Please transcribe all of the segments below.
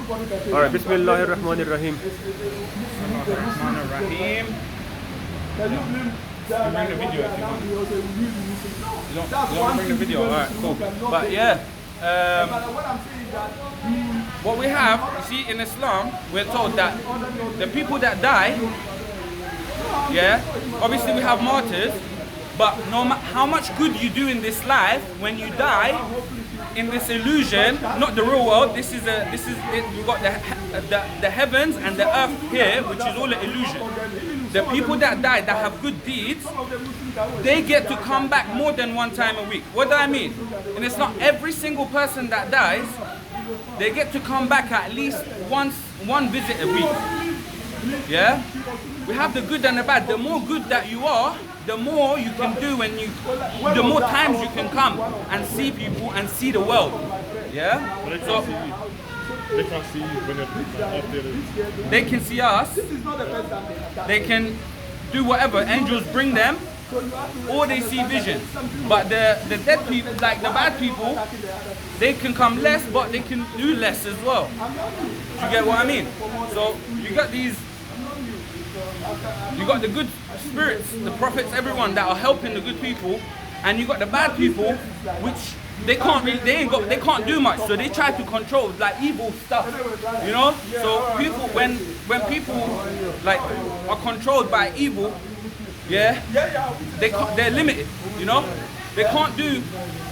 Alright, Bismillahir Rahmanir Rahim. Rahim. You bring the video if you want. You don't bring the video, alright, cool. But yeah, what we have, you see, in Islam, we're told that the people that die, yeah, obviously we have martyrs, but no matter how much good you do in this life, when you die in this illusion, not the real world, this is it, we've got the heavens and the earth here, which is all an illusion. The people that die that have good deeds, they get to come back more than one time a week. What do I mean? And it's not every single person that dies, they get to come back at least one visit a week. Yeah? We have the good and the bad. The more good that you are, the more you can do the more times you can come and see people and see the world. Yeah? So, they can't see you when they're they can see us. They can do whatever. Angels bring them, or they see visions. But the dead people, like the bad people, they can come less, but they can do less as well. Do you get what I mean? So you got these. You got the good spirits, the prophets, everyone that are helping the good people, and you got the bad people, which they can't do much, so they try to control like evil stuff, you know. So people, when people like are controlled by evil, yeah, they're limited, you know. They can't do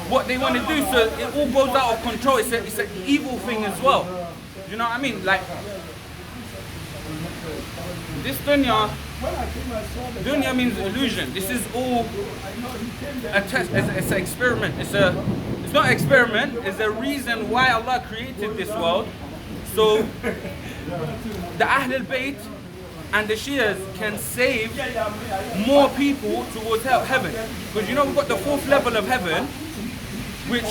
what they want to do, so it all goes out of control. It's an evil thing as well. You know what I mean? Like this dunya means illusion. This is all a test. It's an experiment. It's not an experiment. It's a reason why Allah created this world. So the Ahlul Bayt and the Shias can save more people towards heaven. Because you know we've got the 4th level of heaven, which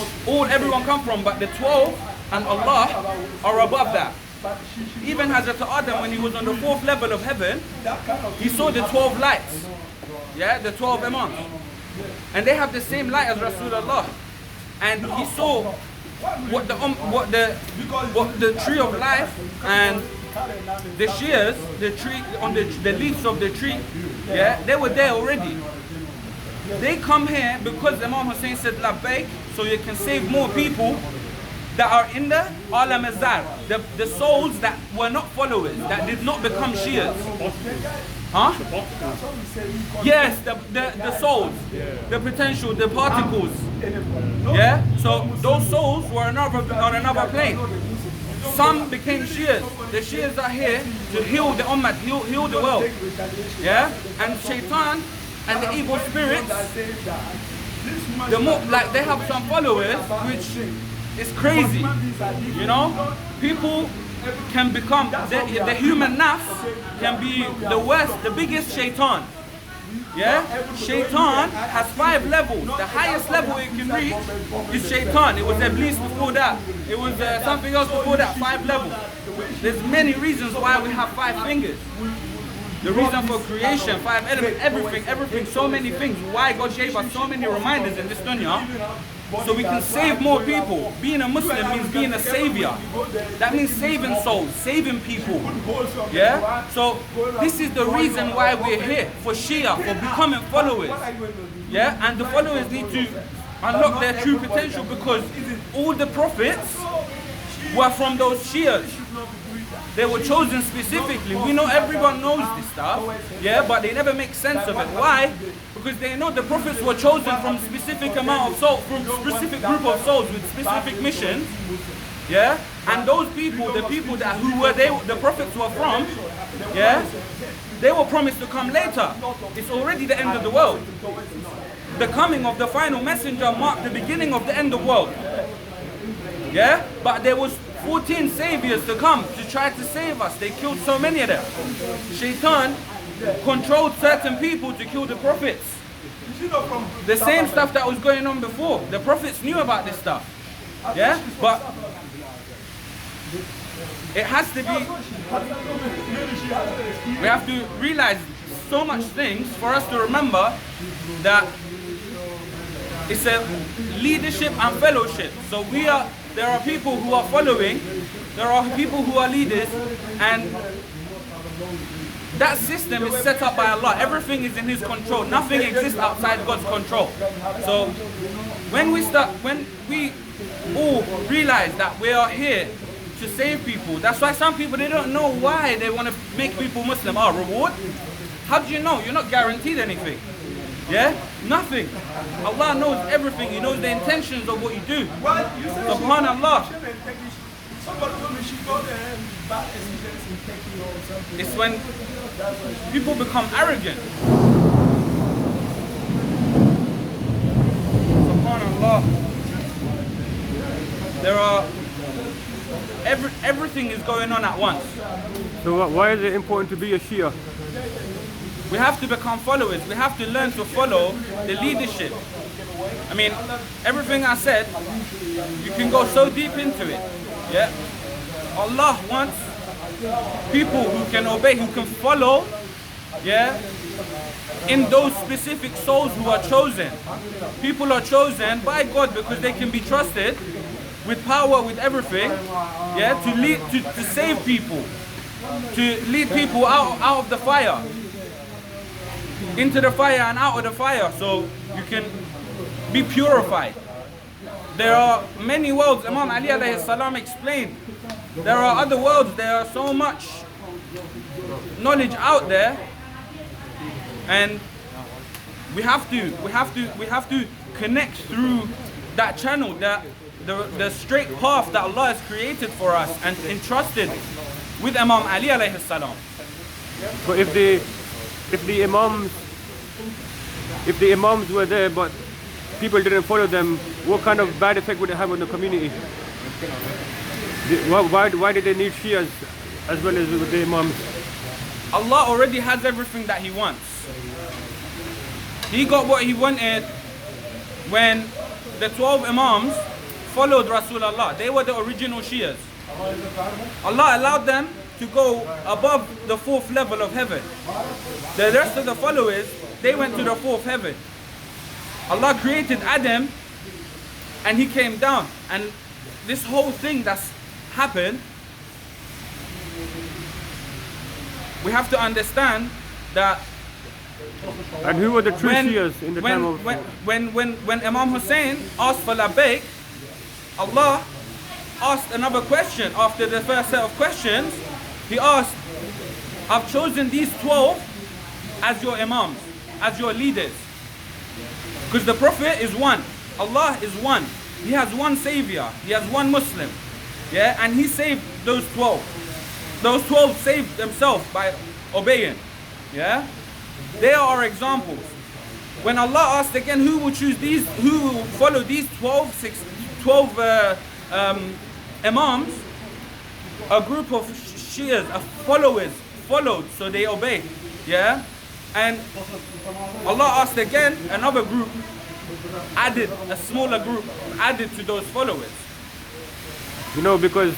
everyone come from, but the 12 and Allah are above that. Even Hazrat Adam, when he was on the 4th level of heaven, he saw the 12 lights, yeah, the 12 Imams, and they have the same light as Rasulullah, and he saw what the tree of life and the shears, the tree on the leaves of the tree, yeah, they were there already. They come here because Imam Hussein said labbaik, so you can save more people that are in the Alam Azar, the souls that were not followers, that did not become Shias. Huh? Yes, the souls, the potential, the particles. Yeah? So those souls were on another plane. Some became Shias. The Shias are here to heal the Ummah, heal the world. Yeah? And Shaitan and the evil spirits, the more, like they have some followers, which it's crazy, you know. People can become the human nafs can be the worst, the biggest shaitan. Yeah, shaitan has 5 levels. The highest level it can reach is shaitan. It was Iblis before that. It was something else before that. 5 levels. There's many reasons why we have 5 fingers. The reason for creation, 5 elements, everything, so many things. Why God gave us so many reminders in this dunya, so we can save more people. Being a Muslim means being a savior. That means saving souls, saving people. Yeah? So this is the reason why we're here, for Shia, for becoming followers. Yeah? And the followers need to unlock their true potential, because all the prophets were from those Shias. They were chosen specifically. We know everyone knows this stuff, yeah, but they never make sense of it. Why? Because they know the prophets were chosen from specific amount of souls, from specific group of souls with specific missions, yeah. And those people, the people that the prophets were from, yeah, they were promised to come later. It's already the end of the world. The coming of the final messenger marked the beginning of the end of the world. Yeah, but there was 14 saviors to come to try to save us. They killed so many of them. Shaitan controlled certain people to kill the prophets. The same stuff that was going on before. The prophets knew about this stuff. Yeah, but it has to be, we have to realize so much things for us to remember that it's a leadership and fellowship. So there are people who are following there are people who are leaders, and that system is set up by Allah. Everything is in His control. Nothing exists outside God's control. So when we all realize that we are here to save people, that's why some people, they don't know why they want to make people Muslim. Oh, reward? How do you know? You're not guaranteed anything. Yeah? Nothing. Allah knows everything. He knows the intentions of what you do. Subhanallah. It's when people become arrogant. Subhanallah. There are everything is going on at once. So why is it important to be a Shia? We have to become followers. We have to learn to follow the leadership. I mean, everything I said, you can go so deep into it. Yeah? Allah wants people who can obey, who can follow, yeah, in those specific souls who are chosen. People are chosen by God because they can be trusted with power, with everything, yeah, to lead, to save people, to lead people out of the fire, into the fire and out of the fire, so you can be purified. There are many worlds. Imam Ali alayhi salam explained. There are other worlds. There are so much knowledge out there, and we have to connect through that channel, the straight path that Allah has created for us and entrusted with Imam Ali alayhi salam. So if the imams were there but people didn't follow them, what kind of bad effect would it have on the community? Why did they need Shias as well as with the imams? Allah already has everything that He wants. He got what He wanted when the 12 Imams followed Rasulullah. They were the original Shias. Allah allowed them to go above the 4th level of heaven. The rest of the followers, they went to the 4th heaven. Allah created Adam and he came down, and this whole thing that's happened, we have to understand that. And who were the true Shias in the time of... When Imam Hussein asked for Labbaik, Allah asked another question after the first set of questions. He asked, I've chosen these 12 as your Imams, as your leaders. Because the Prophet is one. Allah is one. He has one Savior. He has one Muslim. Yeah, and He saved those 12. Those 12 saved themselves by obeying. Yeah, they are our examples. When Allah asked again, who will choose these, who will follow these 12 Imams, a group of Shias, followers, followed, so they obeyed. Yeah, and Allah asked again, another group added, a smaller group added to those followers. You know, because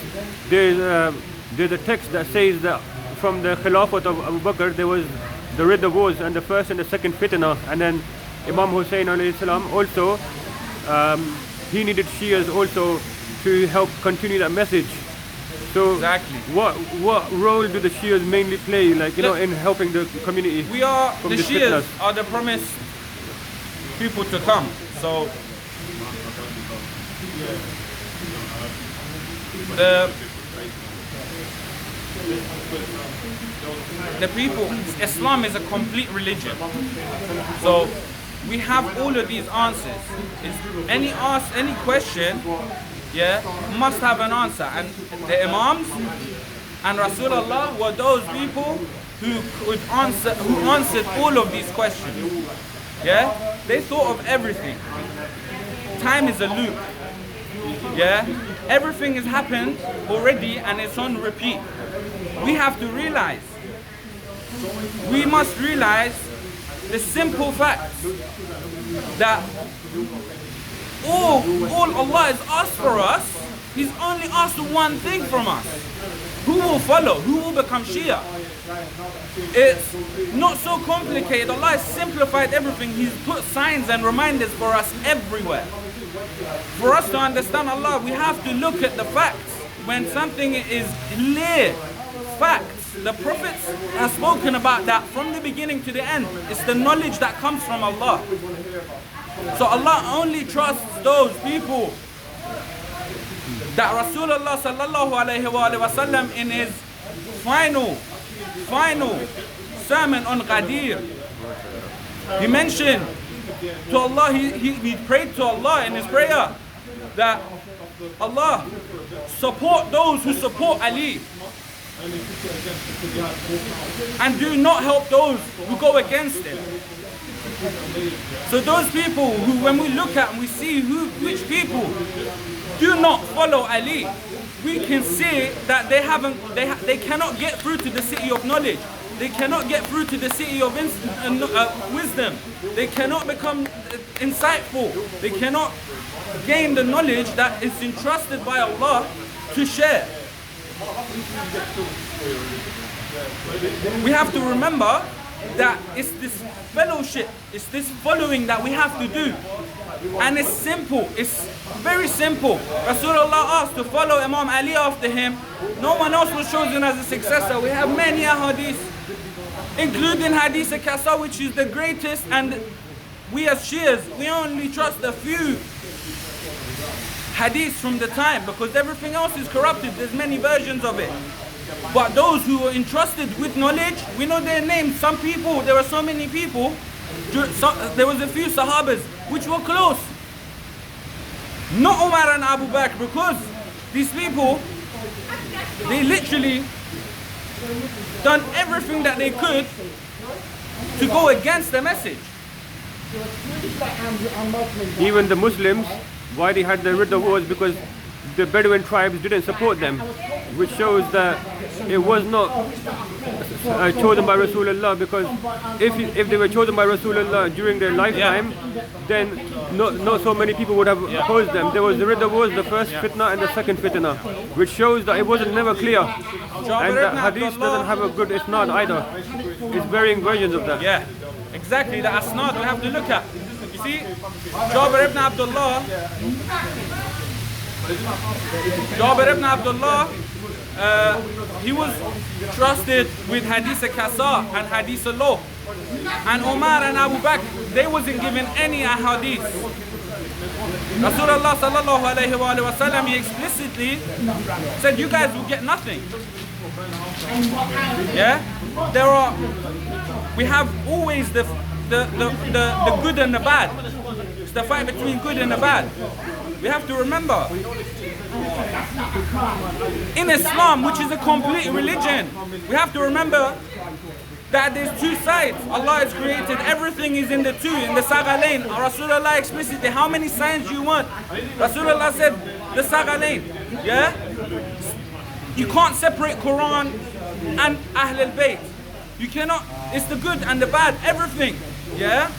there's a text that says that from the Khilafat of Abu Bakr there was the Ridda wars and the first and the second fitna, and then Imam Hussein alayhi salam also he needed Shias also to help continue that message. So exactly, what role do the Shias mainly play, like, you know, in helping the community? The Shias are the promised people to come. So the people, Islam is a complete religion. So we have all of these answers. Any question, yeah, must have an answer. And the Imams and Rasulullah were those people who answered all of these questions. Yeah, they thought of everything. Time is a loop. Yeah, everything has happened already and it's on repeat. We have to realize. We must realize the simple fact that all Allah has asked for us, He's only asked one thing from us. Who will follow? Who will become Shia? It's not so complicated. Allah has simplified everything. He's put signs and reminders for us everywhere. For us to understand Allah, we have to look at the facts. when something is clear, facts, the prophets have spoken about that from the beginning to the end. It's the knowledge that comes from Allah. So Allah only trusts those people that Rasulullah sallallahu alayhi wa sallam in his final sermon on Qadir, he mentioned to Allah, he prayed to Allah in his prayer that Allah support those who support Ali and do not help those who go against him. So those people who, when we look at and we see which people do not follow Ali, we can see that they cannot get through to the city of knowledge. They cannot get through to the city of wisdom. They cannot become insightful. They cannot gain the knowledge that is entrusted by Allah to share. We have to remember that it's this fellowship, it's this following that we have to do. And it's simple, it's very simple. Rasulullah asked to follow Imam Ali after him. No one else was chosen as a successor. We have many hadiths, including Hadith Kasa, which is the greatest, and we as Shias, we only trust a few hadiths from the time because everything else is corrupted. There's many versions of it. But those who were entrusted with knowledge, we know their names. Some people, there were so many people, there was a few Sahabas which were close. Not Umar and Abu Bakr, because these people, they literally done everything that they could to go against the message. Even the Muslims, why they had the Ridda was because the Bedouin tribes didn't support them, which shows that it was not chosen by Rasulullah, because if they were chosen by Rasulullah during their lifetime, then not so many people would have opposed them. There was the Ridda was the first fitna and the second fitna, which shows that it wasn't never clear. And the hadith doesn't have a good isnad either. It's varying versions of that. Yeah, exactly, the asnad we have to look at. You see, Jabir ibn Abdullah, he was trusted with Hadith Kasa and Hadith Law. And Umar and Abu Bakr, they wasn't given any hadith. Rasulullah sallallahu alayhi wa sallam, he explicitly said, you guys will get nothing. Yeah? We have always the good and the bad. It's the fight between good and the bad. We have to remember, in Islam, which is a complete religion, we have to remember that there's two sides. Allah has created everything is in the two, in the Sagalain. Rasulullah explicitly, how many signs do you want? Rasulullah said, the Sagalain. Yeah? You can't separate Quran and Ahl al-Bayt. You cannot, it's the good and the bad, everything. Yeah?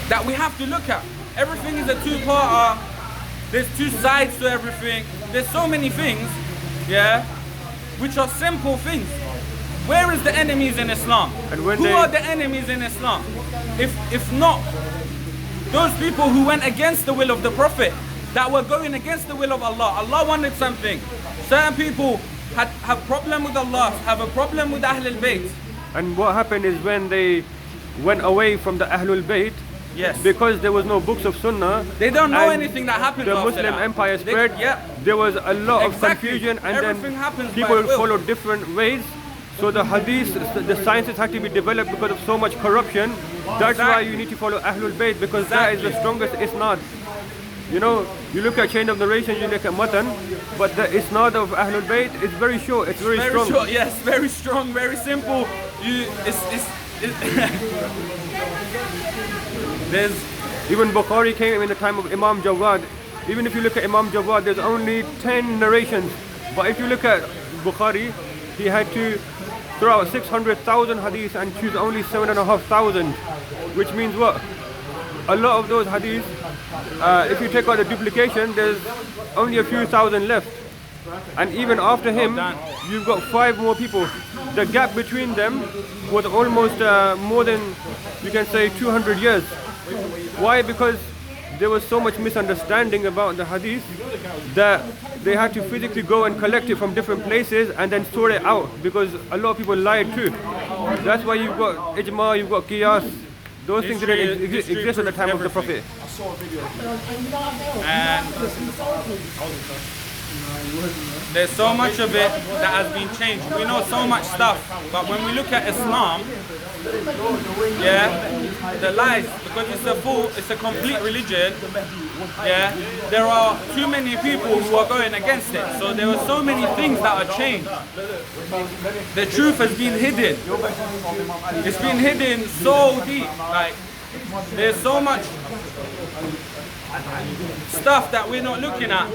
That we have to look at. Everything is a two-parter. There's two sides to everything. There's so many things, yeah, which are simple things. Where is the enemies in Islam? And who are the enemies in Islam? If not those people who went against the will of the Prophet, that were going against the will of Allah. Allah wanted something. Certain people have problem with Allah, have a problem with Ahlul Bayt. And what happened is when they went away from the Ahlul Bayt, yes, because there was no books of Sunnah, they don't know anything that happened. The Muslim empire spread. There was a lot of confusion, and everything then people followed different ways. So the hadith, the sciences had to be developed because of so much corruption. That's why you need to follow Ahlul Bayt, because that is the strongest isnad. You know, you look at chain of narration, you look at matan, but the isnad of Ahlul Bayt is very short. It's very strong. Short, yes, very strong, very simple. There's even Bukhari came in the time of Imam Jawad. Even if you look at Imam Jawad, there's only 10 narrations. But if you look at Bukhari, he had to throw out 600,000 hadiths and choose only 7,500, which means what? A lot of those hadiths, if you take out the duplication, there's only a few thousand left. And even after him, you've got 5 more people. The gap between them was almost more than, you can say, 200 years. Why? Because there was so much misunderstanding about the hadith that they had to physically go and collect it from different places and then sort it out, because a lot of people lied too. That's why you've got ijma, you've got qiyas. Those things didn't exist at the time of the Prophet. And there's so much of it that has been changed. We know so much stuff, but when we look at Islam, yeah, the lies, because it's a complete religion, yeah, there are too many people who are going against it. So there are so many things that are changed. The truth has been hidden. It's been hidden so deep. Like, there's so much stuff that we're not looking at.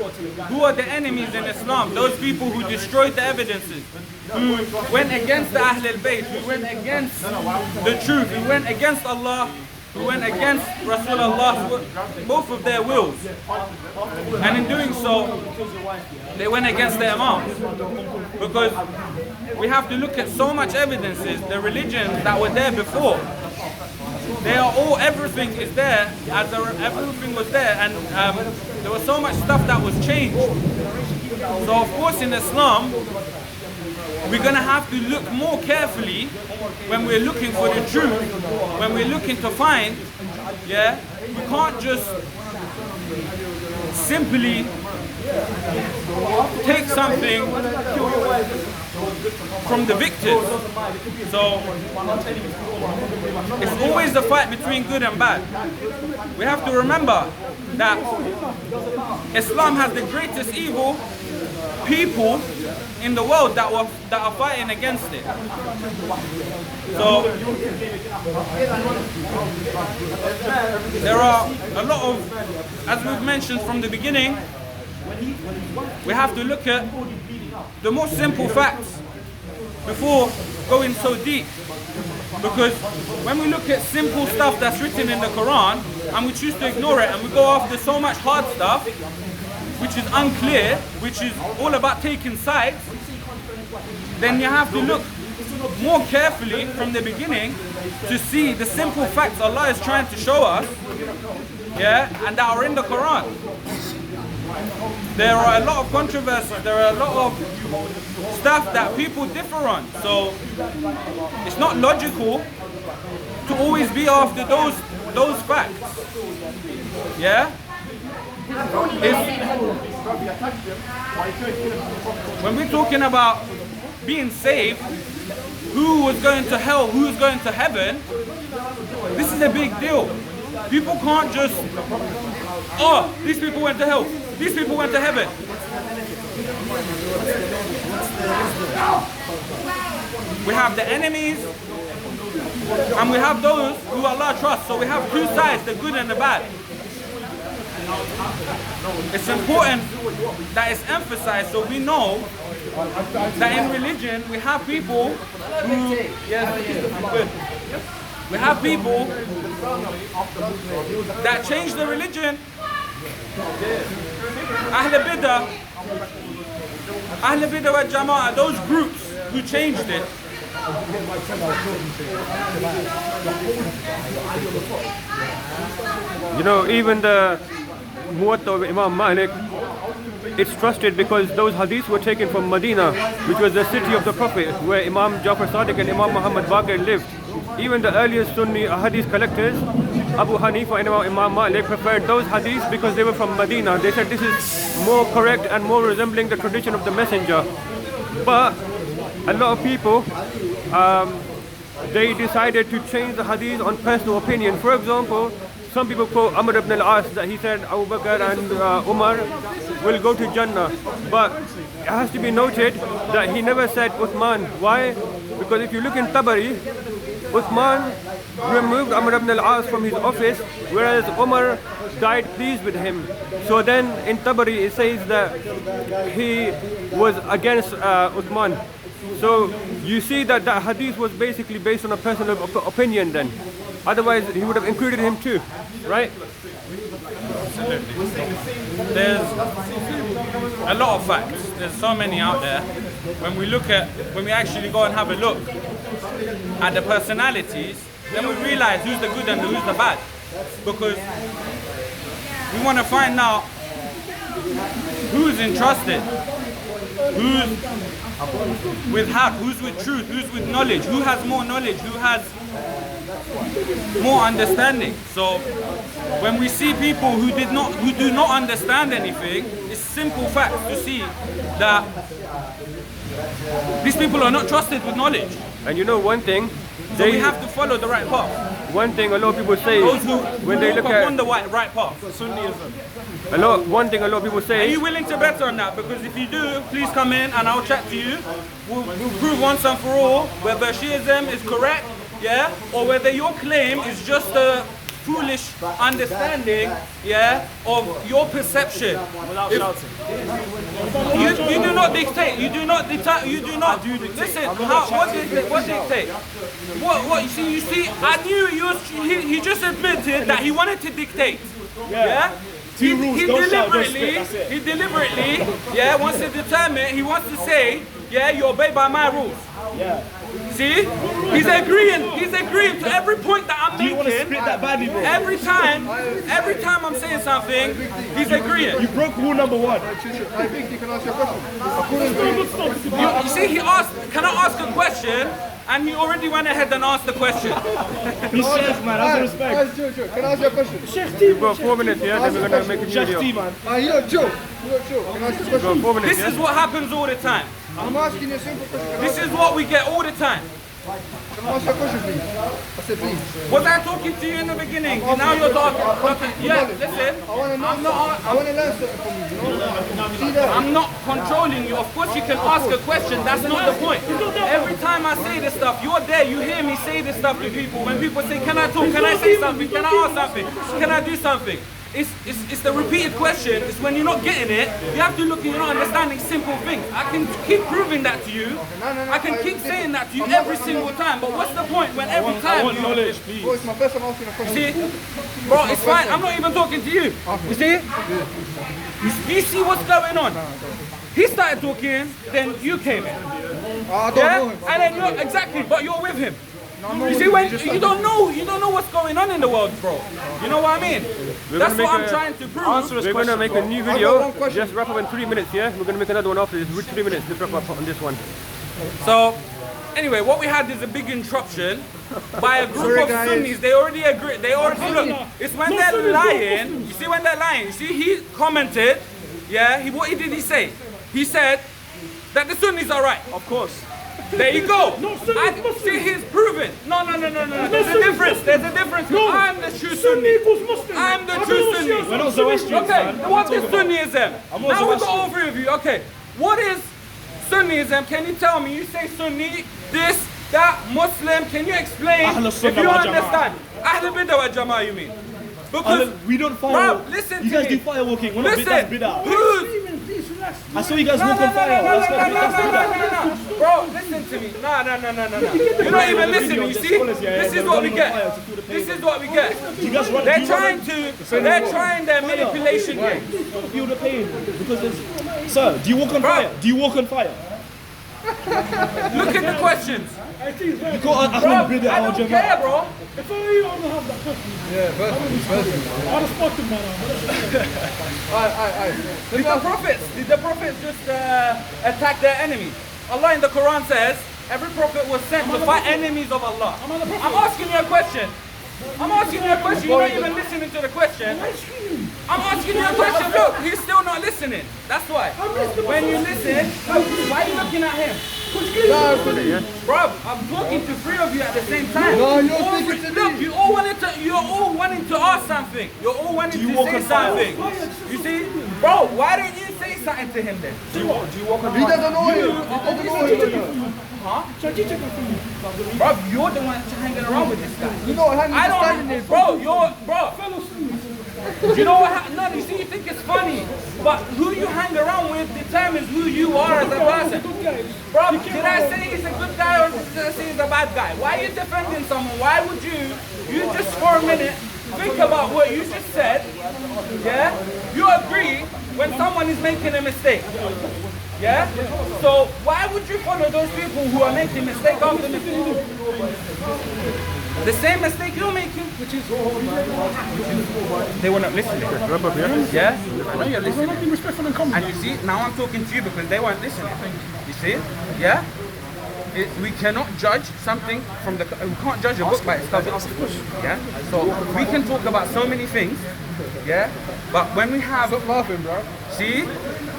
Who are the enemies in Islam? Those people who destroyed the evidences, who went against the Ahl al-Bayt, who went against the truth, who went against Allah, who went against Rasulullah, both of their wills. And in doing so, they went against the Imams. Because we have to look at so much evidences, the religions that were there before. They are all, everything is there, everything was there, and there was so much stuff that was changed. So of course in Islam, we're going to have to look more carefully when we're looking for the truth, when we're looking to find, yeah, we can't just simply take something from the victors. So it's always a fight between good and bad. We have to remember that Islam has the greatest evil people in the world that are fighting against it. So there are a lot of, as we've mentioned from the beginning, we have to look at the most simple facts before going so deep. Because when we look at simple stuff that's written in the Quran and we choose to ignore it and we go after so much hard stuff which is unclear, which is all about taking sides, then you have to look more carefully from the beginning to see the simple facts Allah is trying to show us, yeah, and that are in the Quran. There are a lot of controversies, there are a lot of stuff that people differ on. So it's not logical to always be after those facts. Yeah? When we're talking about being saved, who was going to hell, who's going to heaven, this is a big deal. People can't just, oh, these people went to hell, these people went to heaven. We have the enemies and we have those who Allah trusts. So we have two sides, the good and the bad. It's important that it's emphasized so we know that in religion we have people who, we have people that change the religion. Ahl Bidah wa Jama'ah, those groups who changed it. You know, even the Muwatta of Imam Malik, it's trusted because those hadiths were taken from Medina, which was the city of the Prophet, where Imam Jafar Sadiq and Imam Muhammad Baqir lived. Even the earliest Sunni hadith collectors, Abu Hanifa and Imam Malik, preferred those hadiths because they were from Medina. They said this is more correct and more resembling the tradition of the Messenger. But a lot of people, they decided to change the hadith on personal opinion. For example, some people quote Amr ibn al-As that he said Abu Bakr and Umar will go to Jannah. But it has to be noted that he never said Uthman. Why? Because if you look in Tabari, Uthman removed Amr ibn al-As from his office, whereas Umar died pleased with him. So then in Tabari it says that he was against Uthman. So you see that that hadith was basically based on a personal opinion then. Otherwise he would have included him too, right? Absolutely. There's a lot of facts. There's so many out there. When we actually go and have a look at the personalities, then we realize who's the good and who's the bad. Because we want to find out who's entrusted, who's with haq, who's with truth, who's with knowledge, who has more knowledge, who has more understanding. So when we see people who do not understand anything, it's simple fact to see that these people are not trusted with knowledge. And you know one thing, so we have to follow the right path. One thing a lot of people say Those who when they look at on the right path. one thing a lot of people say. Are you willing to bet on that? Because if you do, please come in and I'll chat to you. We'll prove once and for all whether Shiism is correct, yeah, or whether your claim is just a foolish understanding, yeah, of your perception. You do not dictate. You do not dictate. You do not. Listen. What dictate? What? You see. I knew he just admitted that he wanted to dictate. Yeah. He deliberately, yeah, wants to determine. He wants to say, yeah, you obey by my rules. Yeah. See? He's agreeing to every point that I'm making. You want to split that badly, bro? Every time I'm saying something, he's agreeing. You broke rule number 1. I think you can ask your question. You see, he asked, can I ask a question? And he already went ahead and asked the question. He's Sheikh, man. Have respect. Can I ask you a question? We've got 4 minutes, yeah, then we're going to make a new Sheikh video. T, man. Joe. Can I ask you a We've got question? 4 minutes, This yeah? is what happens all the time. I'm asking you a simple question. This is what we get all the time. Can I ask you a question, please? I said, please. Was I talking to you in the beginning? Now you're talking. Yeah, listen. I want to learn something from you, you know? See that? I'm not controlling you. Of course you can ask a question. That's not the point. Every time I say this stuff, you're there. You hear me say this stuff to people. When people say, can I talk? Can I say something? Can I ask something? Can I do something? It's the repeated question. It's when you're not getting it, you have to look and you're not understanding simple things. I can keep proving that to you. I can keep saying that to you every single time. But what's the point when every time you Knowledge, please. Bro, it's my first time asking a question. see, bro, it's fine. I'm not even talking to you. You see? You see what's going on? He started talking, then you came in. I don't know him. And then you're exactly, but you're with him. You see, when you don't know what's going on in the world, bro. You know what I mean? That's what I'm trying to prove. We're going to make a new video. Just wrap up in 3 minutes, yeah? We're going to make another one after this. 3 minutes. Let's wrap up on this one. So, anyway, what we had is a big interruption by a group of Sunnis. They already agree. They already look. It's when they're lying. You see, when they're lying. You see, he commented. Yeah. What did he say? He said that the Sunnis are right. Of course. There you go. See, he's proven. No. There's a difference. I'm the true Sunni. I'm the true Sunni. We're not Zoroastrians, Okay, man. what is Sunnism? Now we've got all 3 of you. Okay, what is Sunnism? Can you tell me? You say Sunni, this, that, Muslim. Can you explain? Ahl If Sunnah you wal understand. Ahl Bid'ah wal Jama'ah, you mean? Because, We don't firework. Bruv, listen You to guys me. do fireworking. We're not Listen, bid'ah. who's I saw you guys walk on fire. no. Bro, listen to me. No. You're not even listening, you see? This is what we get. They're trying their manipulation game. Feel the pain. Because there's... Sir, do you walk on fire? Do you walk on fire? Look at the questions. You got Bro, Ahl I Bid'ah al don't care, Jama'ah. bro. If I you don't have that question, Yeah, personally. I'd have spot him, man. Did the prophets just attack their enemies? Allah in the Quran says, every prophet was sent to fight enemies of Allah. I'm asking you a question. You're not even listening to the question. I'm asking you a question. Look, he's still not listening. That's why. When you listen, look, why are you looking at him? Bro, I'm talking to 3 of you at the same time. No, you're speaking to me. Look, you're all wanting to ask something. You're all wanting to say something. You see? Bro, why don't you say something to him then? He doesn't know him. Huh? Bro, you're the one hanging around with this guy. You know what I don't, bro, you know what? No, you see, you think it's funny, but who you hang around with determines who you are as a person. Bro, did I say he's a good guy or did I say he's a bad guy? Why are you defending someone? Why would you just for a minute think about what you just said? Yeah, you agree when someone is making a mistake. Yeah? So why would you follow those people who are making mistakes after mistakes? The same mistake you're making, which is they were not listening. Wrap up, yeah? Yeah? I know you're We're listening. not being respectful and common. And you see, now I'm talking to you because they weren't listening. You see? Yeah? We cannot judge something from the... We can't judge a book by its cover. Yeah? So we can talk about so many things. Yeah? But when we have... Stop laughing, bro. See?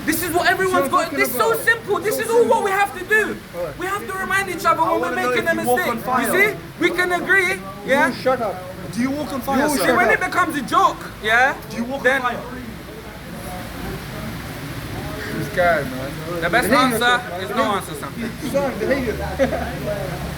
This is what everyone's got. This is so simple. This is all what we have to do. We have to remind each other when we're making a mistake. You see? We can agree. Yeah? Shut up. Do you walk on fire, See, sir? when it becomes a joke, yeah? Do you walk then on fire? This guy, man. the best answer is no answer sometimes. Son, behave yourself.